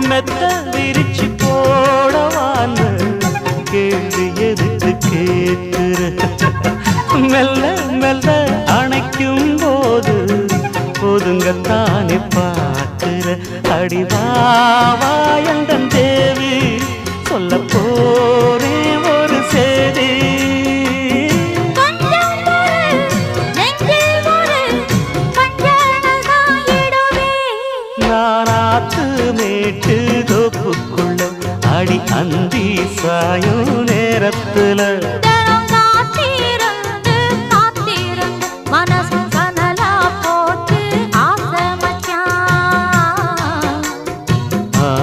மெத்த விரிச்சு போடவான்னு கேள்வி எதுக்கு கேட்கிற மெல்ல மெல்ல அணைக்கும் போது ஒதுங்கத்தானே பார்க்கிற அடிவாவாயந்தன் தேவி சொல்ல போரே ஒரு சேதி நானாத்து மேட்டு தோப்புக்குள்ள அடி அந்தி சாயும் நேரத்துல